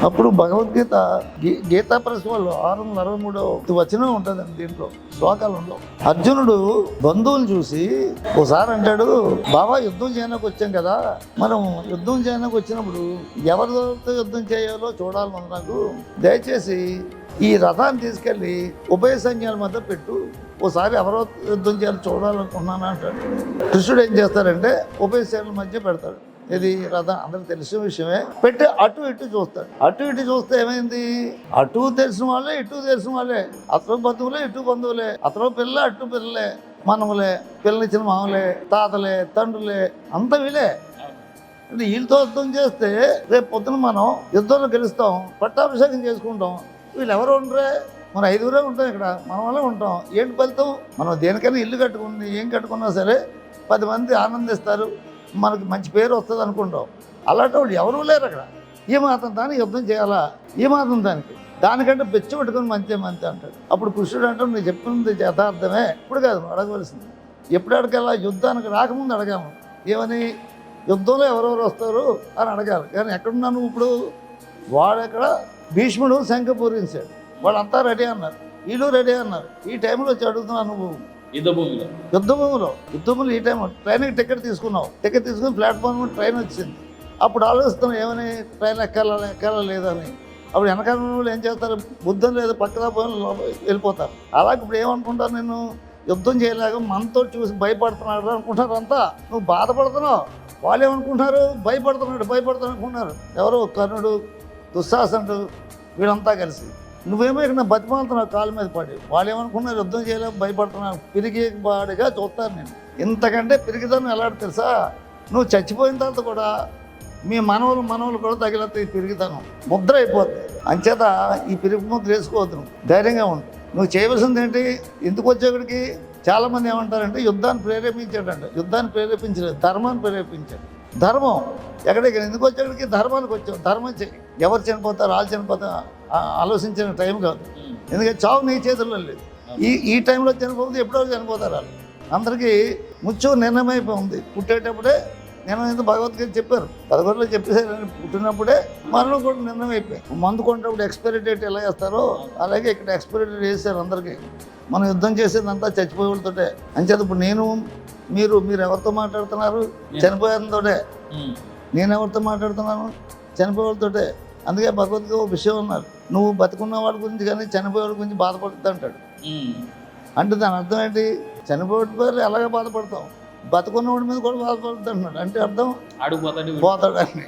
అప్పుడు భగవద్గీత గీతా ప్రెస్ వాళ్ళు 663 వచనం ఉంటుందండి. దీంట్లో శ్లోకాలు ఉండవు. అర్జునుడు బంధువులు చూసి ఒకసారి అంటాడు, బాబా యుద్ధం చేయడానికి వచ్చాం కదా, మనం యుద్ధం చేయడానికి వచ్చినప్పుడు ఎవరితో యుద్ధం చేయాలో చూడాలి నాకు, దయచేసి ఈ రథాన్ని తీసుకెళ్ళి ఉభయ సైన్యాల మధ్య పెట్టు, ఓసారి ఎవరో యుద్ధం చేయాలి చూడాలనుకున్నాను అంటాడు. కృష్ణుడు ఏం చేస్తాడంటే ఉభయ సైన్యాల మధ్య పెడతాడు. ఇది రథం అందరికి తెలిసిన విషయమే. పెట్టి అటు ఇటు చూస్తాడు. అటు ఇటు చూస్తే ఏమైంది, అటు తెలిసిన వాళ్ళే ఇటు తెలిసిన వాళ్ళే, అతను బంధువులే ఇటు బంధువులే, అతను పిల్లలే అటు పిల్లలే, మనములే, పిల్లనిచ్చిన మామలే, తాతలే, తండ్రులే, అంత వీలే. అంటే వీళ్ళతో యుద్ధం చేస్తే రేపు పొద్దున మనం యుద్ధంలో గెలుస్తాం, పట్టాభిషేకం చేసుకుంటాం. వీళ్ళు ఎవరు ఉండరే, మనం 5గురే ఉంటాం ఇక్కడ, మన వల్లే ఉంటాం. ఏంటి ఫలితం, మనం దేనికైనా ఇల్లు కట్టుకుంది, ఏం కట్టుకున్నా సరే 10 మంది ఆనందిస్తారు, మనకు మంచి పేరు వస్తుంది అనుకుంటాం. అలాంటి వాళ్ళు ఎవరూ లేరు అక్కడ. ఈ మాత్రం దానికి యుద్ధం చేయాలా, ఈ మాత్రం దానికంటే పెచ్చు పెట్టుకుని మంచి అంటాడు. అప్పుడు కృష్ణుడు అంటాడు, నేను చెప్పింది యథార్థమే, ఇప్పుడు కాదు అడగవలసింది. ఎప్పుడు అడగాల, యుద్ధానికి రాకముందు అడగాము. ఏమని, యుద్ధంలో ఎవరెవరు వస్తారు అని అడగాలి. కానీ ఎక్కడున్నాను ఇప్పుడు, వాడెక్కడ భీష్ముడు శంఖ పూరించాడు, వాళ్ళంతా రెడీ అన్నారు, వీళ్ళు రెడీ అన్నారు. ఈ టైంలో వచ్చి అడుగుతున్నావు నువ్వు యుద్ధభూమిలో ఈ టైం ట్రైన్కి టికెట్ తీసుకున్నావు, టికెట్ తీసుకుని ప్లాట్ఫామ్ ట్రైన్ వచ్చింది. అప్పుడు ఆలోచిస్తున్నావు ఏమని, ట్రైన్ ఎక్కాలా లేదని. అప్పుడు వెనకాల వాళ్ళు ఏం చేస్తారు, బుద్ధం లేదు, పక్కన వెళ్ళిపోతారు. అలాగే ఇప్పుడు ఏమనుకుంటారు, నేను యుద్ధం చేయలేక మనతో చూసి భయపడుతున్నాడు అనుకుంటారు అంతా. నువ్వు బాధపడుతున్నావు, వాళ్ళు ఏమనుకుంటున్నారు, భయపడుతున్నాడు అనుకుంటున్నారు. ఎవరు, కర్ణుడు, దుశ్శాసనుడు, వీళ్ళంతా కలిసి. నువ్వేమో ఇక్కడ బతిమాలుతున్నావు కాళ్ళ మీద పడి. వాళ్ళు ఏమనుకున్నారు, యుద్ధం చేయలేక భయపడుతున్నారు, పిరిగి బాడిగా చూస్తారు. నేను ఇంతకంటే పిరిగిదాన్ని ఎలాంటి తెలుసా, నువ్వు చచ్చిపోయిన తర్వాత కూడా మీ మనవలు కూడా తగిలతాయి, పిరిగితనం ముద్ర అయిపోతుంది. అంచేత ఈ పిరిగి ముద్ర వేసుకోవద్దు, నువ్వు ధైర్యంగా ఉండు. నువ్వు చేయవలసింది ఏంటి, ఎందుకు వచ్చేక్కడికి చాలామంది ఏమంటారంటే యుద్ధాన్ని ప్రేరేపించాడంట. యుద్ధాన్ని ప్రేరేపించలేదు, ధర్మాన్ని ప్రేరేపించాడు. ధర్మం ఎక్కడికి, ఎందుకు వచ్చేక్కడికి, ధర్మానికి వచ్చావు. ధర్మం చెయ్యి. ఎవరు చనిపోతారు, వాళ్ళు చనిపోతారు ఆలోచించిన టైం కాదు. ఎందుకంటే చావు నీ చేతుల్లో లేదు. ఈ టైంలో చనిపోతే ఎప్పుడో చనిపోతారు వాళ్ళు. అందరికీ ముచ్చు నిర్ణయమైపోయింది. పుట్టేటప్పుడే నిర్ణయం భగవద్గీత చెప్పారు, 11లో చెప్పేసారు. పుట్టినప్పుడే మరణం కూడా నిర్ణయం అయిపోయింది. మందు కొనేటప్పుడు ఎక్స్పైరీ డేట్ ఎలా వేస్తారో అలాగే ఇక్కడ ఎక్స్పైరీ డేట్ వేస్తారు అందరికీ. మనం యుద్ధం చేసేదంతా చచ్చిపోయేవాళ్ళతోటే. అంచేత ఇప్పుడు మీరు ఎవరితో మాట్లాడుతున్నారు, చనిపోయేతోటే. నేను ఎవరితో మాట్లాడుతున్నాను, చనిపోయేవాళ్ళతోటే. అందుకే భగవద్గీత ఒక విషయం ఉన్నారు, నువ్వు బతుకున్న వాడి గురించి కానీ చనిపోయేవాడి గురించి బాధపడుతూ అంటాడు. అంటే దాని అర్థం ఏంటి, చనిపోయేటి పేరు ఎలాగ బాధపడతాం, బతుకున్నవాడి మీద కూడా బాధపడుతూ అంటున్నాడు. అంటే అర్థం పోతాడని.